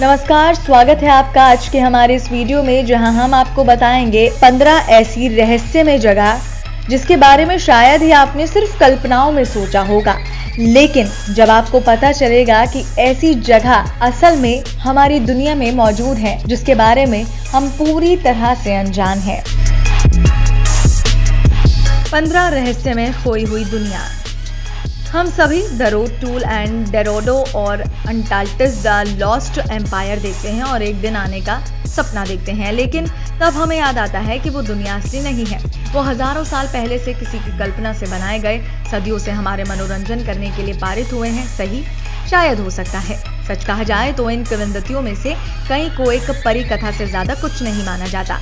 नमस्कार, स्वागत है आपका आज के हमारे इस वीडियो में, जहां हम आपको बताएंगे 15 ऐसी रहस्यमय जगह जिसके बारे में शायद ही आपने सिर्फ कल्पनाओं में सोचा होगा, लेकिन जब आपको पता चलेगा कि ऐसी जगह असल में हमारी दुनिया में मौजूद है जिसके बारे में हम पूरी तरह से अनजान हैं। 15 रहस्यमय खोई हुई दुनिया। हम सभी द रोड टू एल्डोराडो और अंटार्कटिस द लॉस्ट एम्पायर देखते हैं और एक दिन आने का सपना देखते हैं, लेकिन तब हमें याद आता है कि वो दुनिया असली नहीं है। वो हजारों साल पहले से किसी की कल्पना से बनाए गए, सदियों से हमारे मनोरंजन करने के लिए पारित हुए हैं। सही शायद हो सकता है। सच कहा जाए तो इन किंवदंतियों में से कई को एक परी कथा से ज्यादा कुछ नहीं माना जाता।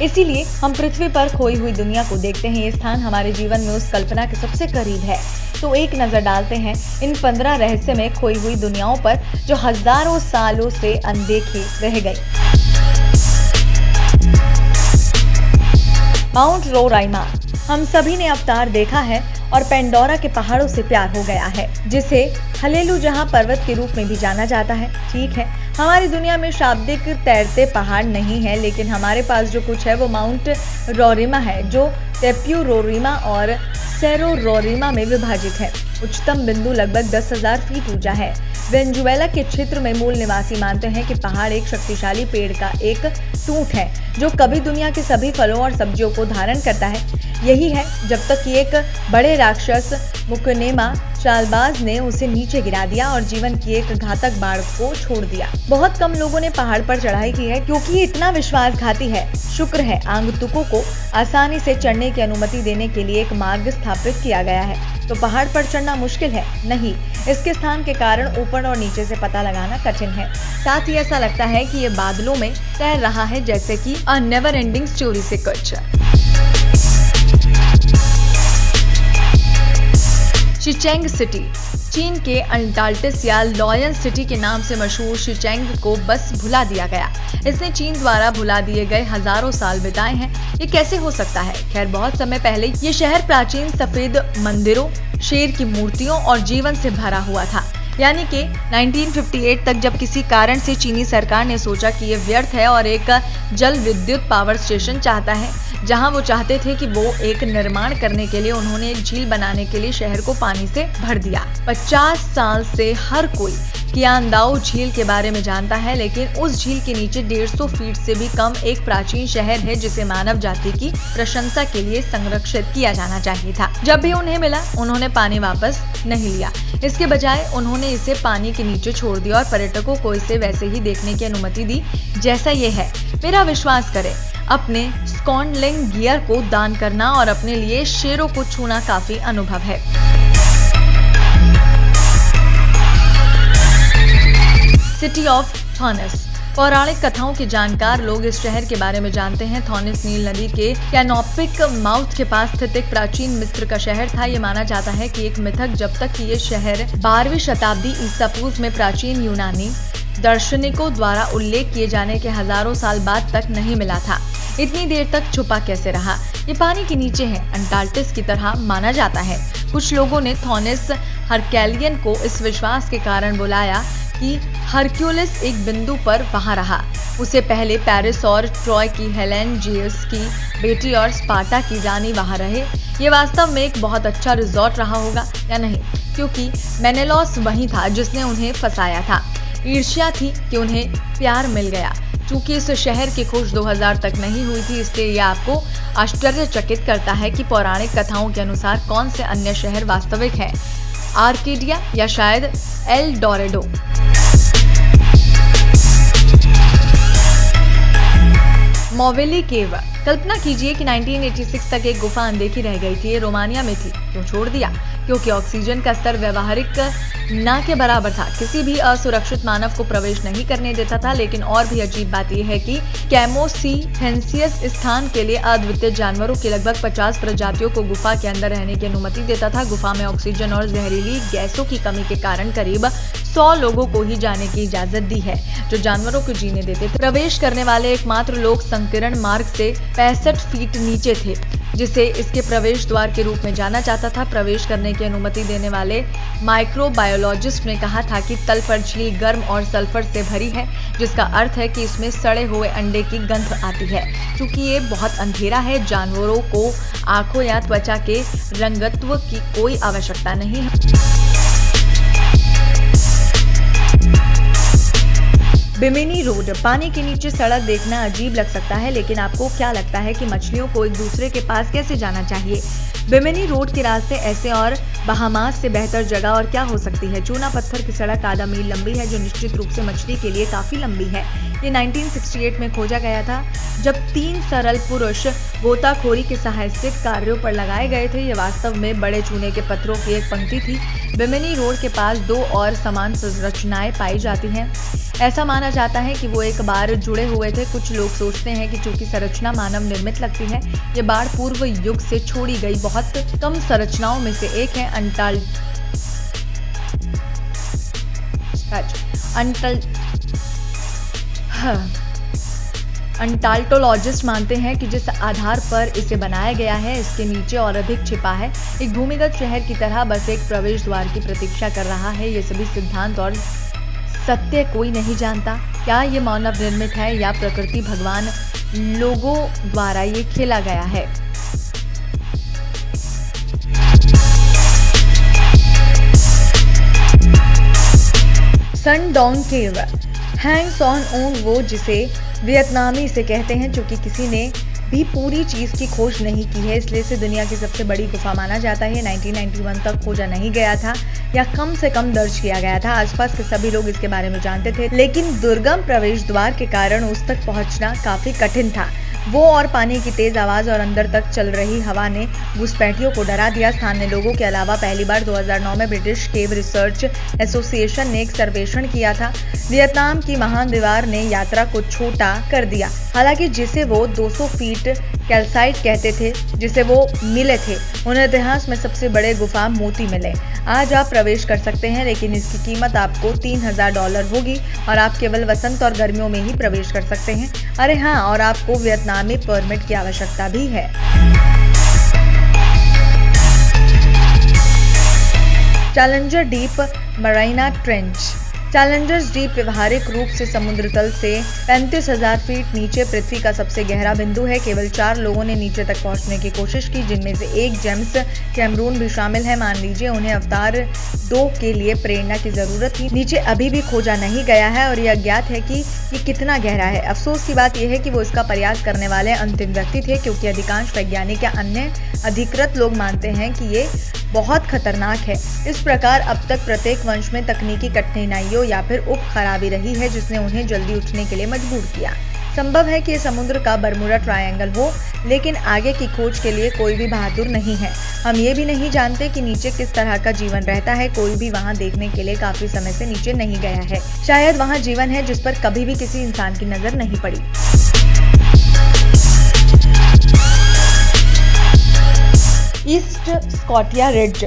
इसीलिए हम पृथ्वी पर खोई हुई दुनिया को देखते हैं। ये स्थान हमारे जीवन में उस कल्पना के सबसे करीब है। तो एक नजर डालते हैं इन 15 रहस्य में खोई हुई दुनियाओं पर जो हजारों सालों से अनदेखी रह गई। Mount Roraima. हम सभी ने अवतार देखा है और पेंडोरा के पहाड़ों से प्यार हो गया है, जिसे हलेलू जहां पर्वत के रूप में भी जाना जाता है। ठीक है, हमारी दुनिया में शाब्दिक तैरते पहाड़ नहीं है, लेकिन हमारे पास जो कुछ है वो माउंट रोराइमा है, जो टेप्यू रोराइमा और सेरो रोराइमा में विभाजित है। उच्चतम बिंदु लगभग 10,000 फीट ऊंचा है। वेनेजुएला के क्षेत्र में मूल निवासी मानते हैं कि पहाड़ एक शक्तिशाली पेड़ का एक टूट है जो कभी दुनिया के सभी फलों और सब्जियों को धारण करता है। यही है जब तक कि एक बड़े राक्षस मुकनेमा चालबाज ने उसे नीचे गिरा दिया और जीवन की एक घातक बाढ़ को छोड़ दिया। बहुत कम लोगों ने पहाड़ पर चढ़ाई की है क्योंकि ये इतना विश्वासघाती है। शुक्र है आगंतुकों को आसानी से चढ़ने की अनुमति देने के लिए एक मार्ग स्थापित किया गया है। तो पहाड़ पर चढ़ना मुश्किल है नहीं, इसके स्थान के कारण ऊपर और नीचे से पता लगाना कठिन है। साथ ही ऐसा लगता है कि ये बादलों में तैर रहा है, जैसे कि अ नेवर एंडिंग स्टोरी से कुछ। शिचेंग सिटी। चीन के अंटार्कटिस या लॉयन सिटी के नाम से मशहूर शिचेंग को बस भुला दिया गया। इसने चीन द्वारा भुला दिए गए हजारों साल बिताए हैं। ये कैसे हो सकता है? खैर, बहुत समय पहले ये शहर प्राचीन सफेद मंदिरों, शेर की मूर्तियों और जीवन से भरा हुआ था। यानी कि 1958 तक, जब किसी कारण से चीनी सरकार ने सोचा कि ये व्यर्थ है और एक जल विद्युत पावर स्टेशन चाहता है, जहां वो चाहते थे कि वो एक निर्माण करने के लिए उन्होंने एक झील बनाने के लिए शहर को पानी से भर दिया। 50 साल से हर कोई कियांदाओ झील के बारे में जानता है, लेकिन उस झील के नीचे 150 फीट से भी कम एक प्राचीन शहर है जिसे मानव जाति की प्रशंसा के लिए संरक्षित किया जाना चाहिए था। जब भी उन्हें मिला, उन्होंने पानी वापस नहीं लिया। इसके बजाय उन्होंने इसे पानी के नीचे छोड़ दिया और पर्यटकों को इसे वैसे ही देखने की अनुमति दी जैसा ये है। मेरा विश्वास करें, अपने स्नॉर्कलिंग गियर को दान करना और अपने लिए शेरों को छूना काफी अनुभव है। City of Thonis. पौराणिक कथाओं के जानकार लोग इस शहर के बारे में जानते हैं। थॉनिस नील नदी के कैनोपिक माउथ के पास स्थित एक प्राचीन मिस्र का शहर था। ये माना जाता है कि एक मिथक जब तक कि ये शहर 12वीं शताब्दी ईसा पूर्व में प्राचीन यूनानी दार्शनिकों द्वारा उल्लेख किए जाने के हजारों साल बाद तक नहीं मिला था। इतनी देर तक छुपा कैसे रहा? ये पानी के नीचे है, अंटार्कटिस की तरह माना जाता है। कुछ लोगों ने थॉनिस हरक्लेयन को इस विश्वास के कारण बुलाया कि हरक्यूलिस एक बिंदु पर वहां रहा। उसे पहले पेरिस और ट्रॉय की हेलेन जियस की बेटी और स्पार्टा की रानी वहां रहे। ये वास्तव में एक बहुत अच्छा रिजॉर्ट रहा होगा या नहीं, क्योंकि मेनेलॉस वही था जिसने उन्हें फंसाया था। ईर्ष्या थी कि उन्हें प्यार मिल गया। चूंकि इस शहर की खोज 2000 तक नहीं हुई थी, इसलिए यह आपको आश्चर्यचकित करता है कि पौराणिक कथाओं के अनुसार कौन से अन्य शहर वास्तविक है, आर्केडिया या शायद एल्डोराडो। मोवेली केव। कल्पना कीजिए कि 1986 तक एक गुफा अनदेखी रह गई थी। ये रोमानिया में थी। क्यों छोड़ दिया? क्योंकि ऑक्सीजन का स्तर व्यवहारिक ना के बराबर था। किसी भी असुरक्षित मानव को प्रवेश नहीं करने देता था। लेकिन और भी अजीब बात यह है कि कैमोसीफेंसियस स्थान के लिए अद्वितीय जानवरों की लगभग 50 प्रजातियों को गुफा के अंदर रहने की अनुमति देता था। गुफा में ऑक्सीजन और जहरीली गैसों की कमी के कारण करीब 100 लोगों को ही जाने की इजाजत दी है, जो जानवरों को जीने देते थे। प्रवेश करने वाले एकमात्र लोग संकीर्ण मार्ग से 65 फीट नीचे थे। जिसे इसके प्रवेश द्वार के रूप में जाना जाता था। प्रवेश करने की अनुमति देने वाले माइक्रोबायोलॉजिस्ट ने कहा था कि तल पर झील गर्म और सल्फर से भरी है, जिसका अर्थ है कि इसमें सड़े हुए अंडे की गंध आती है। क्योंकि ये बहुत अंधेरा है, जानवरों को आंखों या त्वचा के रंगत्व की कोई आवश्यकता नहीं है। बिमिनी रोड। पानी के नीचे सड़क देखना अजीब लग सकता है, लेकिन आपको क्या लगता है कि मछलियों को एक दूसरे के पास कैसे जाना चाहिए? बिमिनी रोड के रास्ते ऐसे और बहामास से बेहतर जगह और क्या हो सकती है। चूना पत्थर की सड़क आधा मील लंबी है, जो निश्चित रूप से मछली के लिए काफी लंबी है। ये 1968 में खोजा गया था, जब 3 सरल पुरुष गोताखोरी के साहसिक कार्यों पर लगाए गए थे। ये वास्तव में बड़े चूने के पत्थरों की एक पंक्ति थी। बिमिनी रोड के पास 2 और समान संरचनाएं पाई जाती हैं। ऐसा माना जाता है कि वो एक बार जुड़े हुए थे। कुछ लोग सोचते हैं कि चूंकि संरचना मानव निर्मित लगती है, ये बाढ़ पूर्व युग से छोड़ी गई बहुत कम संरचनाओं में से एक है। अंटाल्टोलॉजिस्ट मानते हैं कि जिस आधार पर इसे बनाया गया है, इसके नीचे और अधिक छिपा है। एक भूमिगत शहर की तरह बस एक प्रवेश द्वार की प्रतीक्षा कर रहा है। ये सभी सिद्धांत और सत्य कोई नहीं जानता। क्या ये मानव निर्मित है या प्रकृति भगवान लोगों द्वारा ये खेला गया है? सन डोंग केव। हैंग सॉन ओंग वो, जिसे वियतनामी से कहते हैं, चूंकि किसी ने भी पूरी चीज की खोज नहीं की है, इसलिए इसे दुनिया की सबसे बड़ी गुफा माना जाता है। 1991 तक खोजा नहीं गया था या कम से कम दर्ज किया गया था। आसपास के सभी लोग इसके बारे में जानते थे, लेकिन दुर्गम प्रवेश द्वार के कारण उस तक पहुंचना काफी कठिन था। वो और पानी की तेज आवाज और अंदर तक चल रही हवा ने घुसपैठियों को डरा दिया। स्थानीय लोगों के अलावा पहली बार 2009 में ब्रिटिश केव रिसर्च एसोसिएशन ने एक सर्वेक्षण किया था। वियतनाम की महान दीवार ने यात्रा को छोटा कर दिया। हालांकि जिसे वो 200 फीट कैल्साइट कहते थे, जिसे वो मिले थे, उन्हें इतिहास में सबसे बड़े गुफा मोती मिले। आज आप प्रवेश कर सकते हैं, लेकिन इसकी कीमत आपको $3000 होगी और आप केवल वसंत और गर्मियों में ही प्रवेश कर सकते हैं। अरे हाँ, और आपको वियतनामी परमिट की आवश्यकता भी है। Challenger deep Marina trench. Challengers deep व्यवहारिक रूप से समुद्र तल से 35,000 फीट नीचे पृथ्वी का सबसे गहरा बिंदु है। केवल 4 लोगों ने नीचे तक पहुंचने की कोशिश की, जिनमें से एक जेम्स कैमरून भी शामिल है। मान लीजिए उन्हें अवतार 2 के लिए प्रेरणा की जरूरत थी। नीचे अभी भी खोजा नहीं गया है और यह अज्ञात है कि ये कितना गहरा है। अफसोस की बात यह है कि वो इसका प्रयास करने वाले अंतिम व्यक्ति थे, क्योंकि अधिकांश वैज्ञानिक या अन्य अधिकृत लोग मानते हैं कि ये बहुत खतरनाक है। इस प्रकार अब तक प्रत्येक वंश में तकनीकी कठिनाइयों या फिर उप खराबी रही है, जिसने उन्हें जल्दी उठने के लिए मजबूर किया। संभव है कि ये समुद्र का बरमूडा ट्रायंगल हो, लेकिन आगे की खोज के लिए कोई भी बहादुर नहीं है। हम ये भी नहीं जानते कि नीचे किस तरह का जीवन रहता है। कोई भी वहाँ देखने के लिए काफी समय से नीचे नहीं गया है। शायद वहाँ जीवन है जिस पर कभी भी किसी इंसान की नजर नहीं पड़ी। East Scotia Ridge.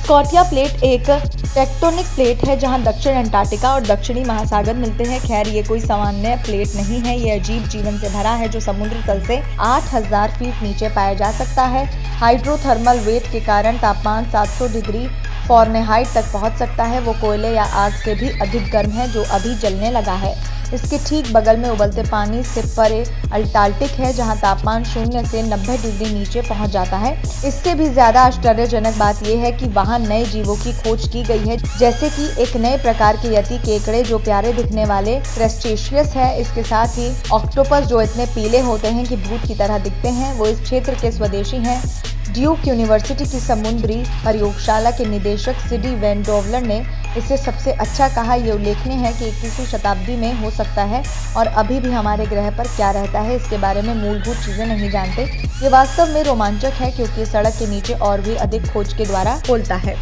Scotia plate एक टेक्टोनिक प्लेट है, जहां दक्षिण अंटार्कटिका और दक्षिणी महासागर मिलते हैं। खैर, ये कोई सामान्य प्लेट नहीं है। ये अजीब जीवन से भरा है, जो समुद्र तल से 8000 फीट नीचे पाया जा सकता है। हाइड्रोथर्मल वेट के कारण तापमान 700 डिग्री फ़ारेनहाइट तक पहुंच सकता है। वो कोयले या आग से भी अधिक गर्म है, जो अभी जलने लगा है। इसके ठीक बगल में उबलते पानी से परे अंटार्कटिक है, जहां तापमान 0 से 90 डिग्री नीचे पहुंच जाता है। इससे भी ज्यादा आश्चर्यजनक बात यह है कि वहां नए जीवों की खोज की गई है, जैसे कि एक नए प्रकार के यति केकड़े जो प्यारे दिखने वाले क्रस्टेशियस है। इसके साथ ही ऑक्टोपस जो इतने पीले होते हैं कि भूत की तरह दिखते हैं, वो इस क्षेत्र के स्वदेशी हैं। ड्यूक यूनिवर्सिटी की समुद्री प्रयोगशाला के निदेशक सिडी वैन डोवलर ने इसे सबसे अच्छा कहा। ये उल्लेखनीय है कि 21वीं शताब्दी में हो सकता है और अभी भी हमारे ग्रह पर क्या रहता है इसके बारे में मूलभूत चीजें नहीं जानते। ये वास्तव में रोमांचक है, क्योंकि सड़क के नीचे और भी अधिक खोज के द्वारा खोलता है।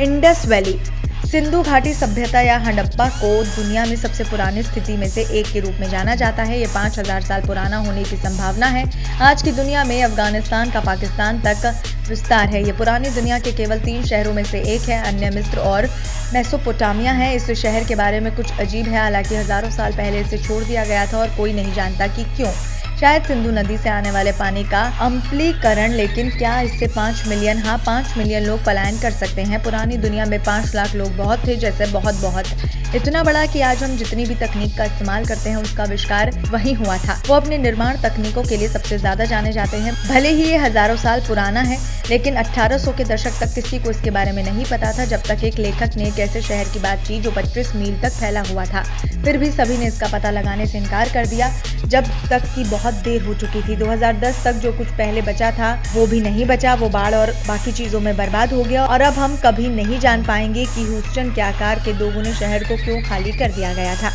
Indus valley. सिंधु घाटी सभ्यता या हड़प्पा को दुनिया में सबसे पुरानी स्थिति में से एक के रूप में जाना जाता है। ये 5000 साल पुराना होने की संभावना है। आज की दुनिया में अफगानिस्तान का पाकिस्तान तक विस्तार है। ये पुरानी दुनिया के केवल 3 शहरों में से एक है, अन्य मिस्र और मेसोपोटामिया है। इस शहर के बारे में कुछ अजीब है, हालांकि हजारों साल पहले इसे छोड़ दिया गया था और कोई नहीं जानता कि क्यों। शायद सिंधु नदी से आने वाले पानी का अम्लीकरण, लेकिन क्या इससे 5 मिलियन, हाँ 5 मिलियन लोग पलायन कर सकते हैं। पुरानी दुनिया में 5 लाख लोग बहुत थे, जैसे बहुत इतना बड़ा कि आज हम जितनी भी तकनीक का इस्तेमाल करते हैं उसका आविष्कार वहीं हुआ था। वो अपने निर्माण तकनीकों के लिए सबसे ज्यादा जाने जाते हैं। भले ही ये हजारों साल पुराना है, लेकिन 1800 के दशक तक किसी को इसके बारे में नहीं पता था, जब तक एक लेखक ने एक ऐसे शहर की बात की जो 25 मील तक फैला हुआ था। फिर भी सभी ने इसका पता लगाने से इनकार कर दिया, जब तक कि बहुत देर हो चुकी थी। 2010 तक जो कुछ पहले बचा था वो भी नहीं बचा, वो बाढ़ और बाकी चीजों में बर्बाद हो गया। और अब हम कभी नहीं जान पाएंगे कि ह्यूस्टन के आकार के 2 गुने शहर को क्यों खाली कर दिया गया था।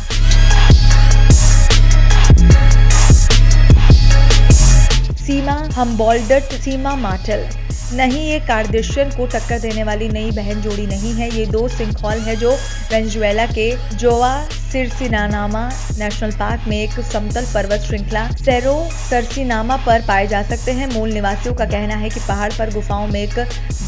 सीमा हम्बोल्ड्ट सीमा मार्टेल नहीं, ये कार्डेशियन को टक्कर देने वाली नई बहन जोड़ी नहीं है। ये 2 सिंखॉल है जो वेनेजुएला के जोआ सिरसिनामा नेशनल पार्क में एक समतल पर्वत श्रृंखला सेरो सरसिनामा पर पाए जा सकते हैं। मूल निवासियों का कहना है कि पहाड़ पर गुफाओं में एक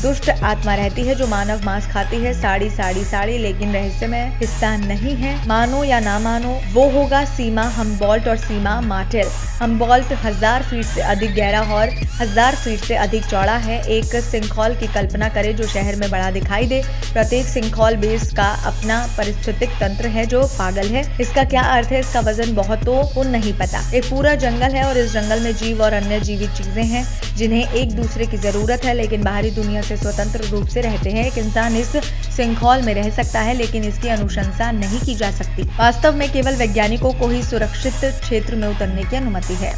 दुष्ट आत्मा रहती है जो मानव मांस खाती है। साड़ी, लेकिन रहस्यमय हिस्सा नहीं है। मानो या ना मानो, वो होगा सीमा हम्बोल्ड्ट और सीमा मार्टेल। हम्बोल्ड्ट 1000 फीट से अधिक गहरा और 1000 फीट से अधिक चौड़ा है। एक सिंखॉल की कल्पना करें जो शहर में बड़ा दिखाई दे। प्रत्येक सिंखॉल बेस का अपना पारिस्थितिक तंत्र है जो पागल है। इसका क्या अर्थ है, इसका वजन बहुत तो नहीं पता। एक पूरा जंगल है और इस जंगल में जीव और अन्य जीवित चीजें हैं जिन्हें एक दूसरे की जरूरत है, लेकिन बाहरी दुनिया से स्वतंत्र रूप से रहते हैं। एक इंसान इस सिंखॉल में रह सकता है, लेकिन इसकी अनुशंसा नहीं की जा सकती। वास्तव में केवल वैज्ञानिकों को ही सुरक्षित क्षेत्र में उतरने की अनुमति है।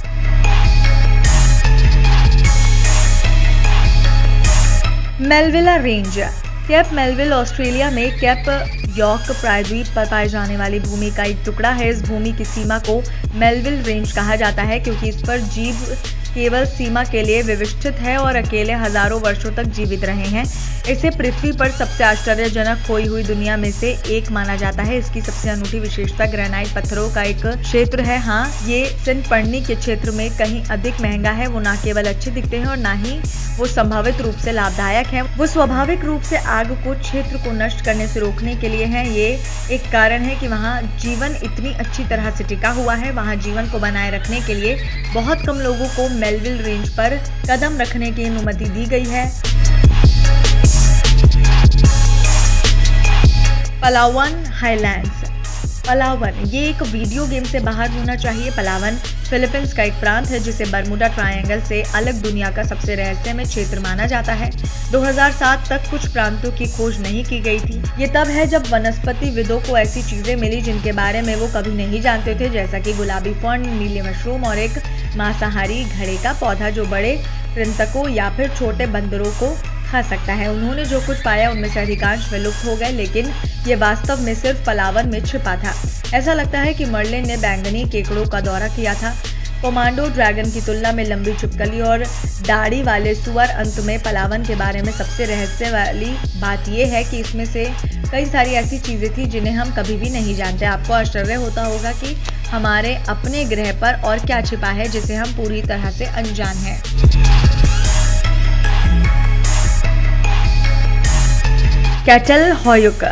मेलविला रेंज कैप मेलविल ऑस्ट्रेलिया में कैप यॉर्क प्रायद्वीप पर पाए जाने वाली भूमि का एक टुकड़ा है। इस भूमि की सीमा को मेलविल रेंज कहा जाता है क्योंकि इस पर जीव केवल सीमा के लिए विविष्टित है और अकेले हजारों वर्षों तक जीवित रहे हैं। इसे पृथ्वी पर सबसे आश्चर्यजनक खोई हुई दुनिया में से एक माना जाता है। इसकी सबसे अनूठी विशेषता ग्रेनाइट पत्थरों का एक क्षेत्र है। हाँ, ये सिनपर्णी के क्षेत्र में कहीं अधिक महंगा है। वो ना केवल अच्छे दिखते हैं और ना ही वो संभावित रूप से लाभदायक है। वो स्वाभाविक रूप से आग को क्षेत्र को नष्ट करने से रोकने के लिए है। ये एक कारण है कि वहाँ जीवन इतनी अच्छी तरह से टिका हुआ है। वहाँ जीवन को बनाए रखने के लिए बहुत कम लोगों को मेलविल रेंज पर कदम रखने की अनुमति दी गई है। पलावन हाईलैंड्स। पलावन ये एक वीडियो गेम से बाहर होना चाहिए। पलावन फिलीपींस का एक प्रांत है जिसे बर्मुडा ट्रायंगल से अलग दुनिया का सबसे रहस्यमय क्षेत्र माना जाता है। 2007 तक कुछ प्रांतों की खोज नहीं की गई थी। ये तब है जब वनस्पतिविदों को ऐसी चीजें मिली जिनके बारे में वो कभी नहीं जानते थे, जैसा कि गुलाबी फर्न, नीले मशरूम और एक मांसाहारी घड़े का पौधा जो बड़े कृंतकों या फिर छोटे बंदरों को खा सकता है। उन्होंने जो कुछ पाया उनमें से अधिकांश विलुप्त हो गए, लेकिन ये वास्तव में सिर्फ पलावन में छिपा था। ऐसा लगता है कि मर्लिन ने बैंगनी केकड़ों का दौरा किया था। कोमांडो ड्रैगन की तुलना में लंबी छिपकली और दाढ़ी वाले सुअर। अंत में पलावन के बारे में सबसे रहस्य वाली बात यह है कि इसमें से कई सारी ऐसी चीजें थी जिन्हें हम कभी भी नहीं जानते। आपको आश्चर्य होता होगा कि हमारे अपने ग्रह पर और क्या छिपा है जिसे हम पूरी तरह से अनजान हैं। कैटलहॉयुक।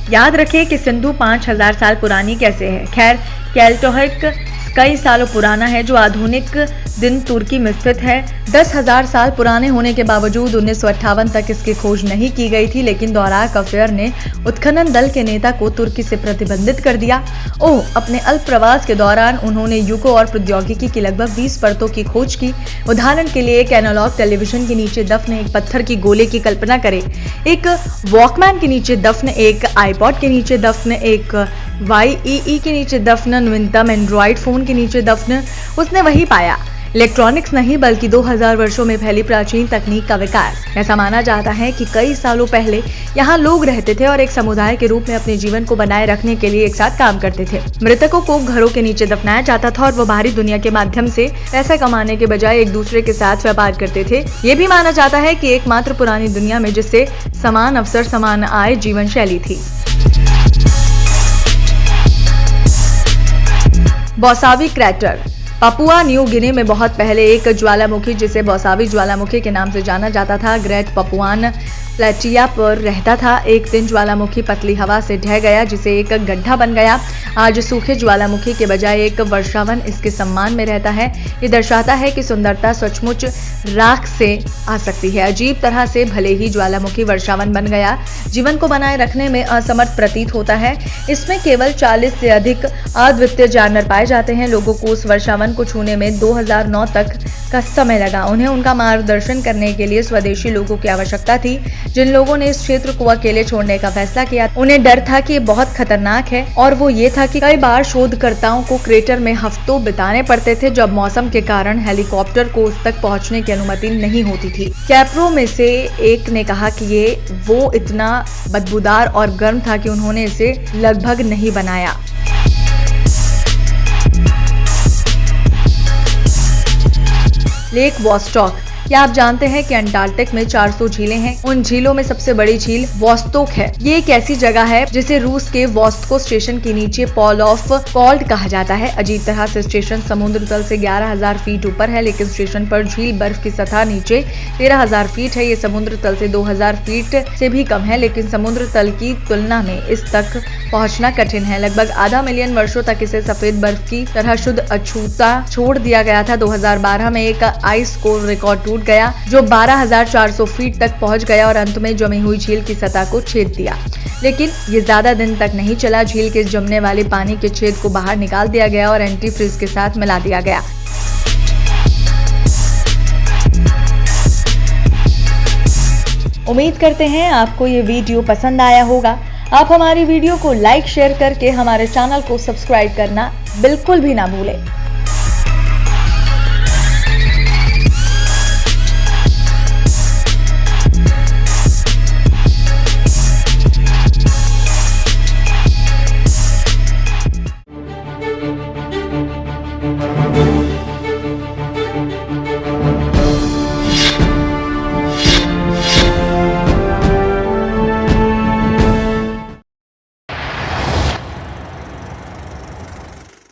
याद रखें कि सिंधु 5000 साल पुरानी कैसे है। खैर, कैटलहॉयुक कई सालों पुराना है जो आधुनिक दिन तुर्की में स्थित है। 10,000 साल पुराने होने के बावजूद 1958 तक इसकी खोज नहीं की गई थी, लेकिन दौराक अफेयर ने उत्खनन दल के नेता को तुर्की से प्रतिबंधित कर दिया। अपने अल्प प्रवास के दौरान उन्होंने युगों और प्रौद्योगिकी की लगभग 20 परतों की खोज की। उदाहरण के लिए एक एनालॉग टेलीविजन के नीचे दफन एक पत्थर की गोले की कल्पना करें, एक वॉकमैन के नीचे दफन, एक आईपॉड के नीचे दफन, एक YEE के नीचे दफन, नवीनतम एंड्रॉइड फोन के नीचे दफन। उसने वही पाया, इलेक्ट्रॉनिक्स नहीं बल्कि 2000 वर्षों में फैली प्राचीन तकनीक का विकास। ऐसा माना जाता है कि कई सालों पहले यहाँ लोग रहते थे और एक समुदाय के रूप में अपने जीवन को बनाए रखने के लिए एक साथ काम करते थे। मृतकों को घरों के नीचे दफनाया जाता था और वो बाहरी दुनिया के माध्यम से पैसा कमाने के बजाय एक दूसरे के साथ व्यापार करते थे। ये भी माना जाता है कि एकमात्र पुरानी दुनिया में जिससे समान अवसर, समान आय जीवन शैली थी। बौसावी क्रैटर। पापुआ न्यू गिनी में बहुत पहले एक ज्वालामुखी, जिसे बौसावी ज्वालामुखी के नाम से जाना जाता था, ग्रेट पपुआन प्लेटिया पर रहता था। एक दिन ज्वालामुखी पतली हवा से ढह गया, जिसे एक गड्ढा बन गया। आज सूखे ज्वालामुखी के बजाय एक वर्षावन इसके सम्मान में रहता है। ये दर्शाता है कि सुंदरता सचमुच राख से आ सकती है। अजीब तरह से भले ही ज्वालामुखी वर्षावन बन गया, जीवन को बनाए रखने में असमर्थ प्रतीत होता है। इसमें केवल 40 से अधिक अद्वितीय जानवर पाए जाते हैं। लोगों को उस वर्षावन को छूने में 2009 तक का समय लगा। उन्हें उनका मार्गदर्शन करने के लिए स्वदेशी लोगों की आवश्यकता थी। जिन लोगों ने इस क्षेत्र को अकेले छोड़ने का फैसला किया, उन्हें डर था कि ये बहुत खतरनाक है, और वो ये था कि कई बार शोधकर्ताओं को क्रेटर में हफ्तों बिताने पड़ते थे, जब मौसम के कारण हेलीकॉप्टर को उस तक पहुंचने की अनुमति नहीं होती थी। कैप्रो में से एक ने कहा कि वो इतना बदबूदार और गर्म था कि उन्होंने इसे लगभग नहीं बनाया। Lake Vostok. क्या आप जानते हैं कि अंटार्कटिक में 400 झीलें हैं? उन झीलों में सबसे बड़ी झील वॉस्टोक है। ये एक ऐसी जगह है जिसे रूस के वॉस्टको स्टेशन के नीचे पॉल ऑफ कॉल्ट कहा जाता है। अजीब तरह से स्टेशन समुद्र तल से 11,000 फीट ऊपर है, लेकिन स्टेशन पर झील बर्फ की सतह नीचे 13,000 फीट है। ये समुद्र तल से 2,000 फीट से भी कम है, लेकिन समुद्र तल की तुलना में इस तक पहुंचना कठिन है। लगभग आधा मिलियन वर्षों तक इसे सफेद बर्फ की तरह शुद्ध अछूता छोड़ दिया गया था। 2012 में एक आइस कोर रिकॉर्ड टूट गया, जो 12,400 फीट तक पहुंच गया और अंत में जमी हुई झील की सतह को छेद दिया। लेकिन ये ज्यादा दिन तक नहीं चला। झील के जमने वाले पानी के छेद को बाहर निकाल दिया गया और एंटी फ्रीज के साथ मिला दिया गया। उम्मीद करते हैं आपको ये वीडियो पसंद आया होगा। आप हमारी वीडियो को लाइक, शेयर करके हमारे चैनल को सब्सक्राइब करना बिल्कुल भी ना भूलें।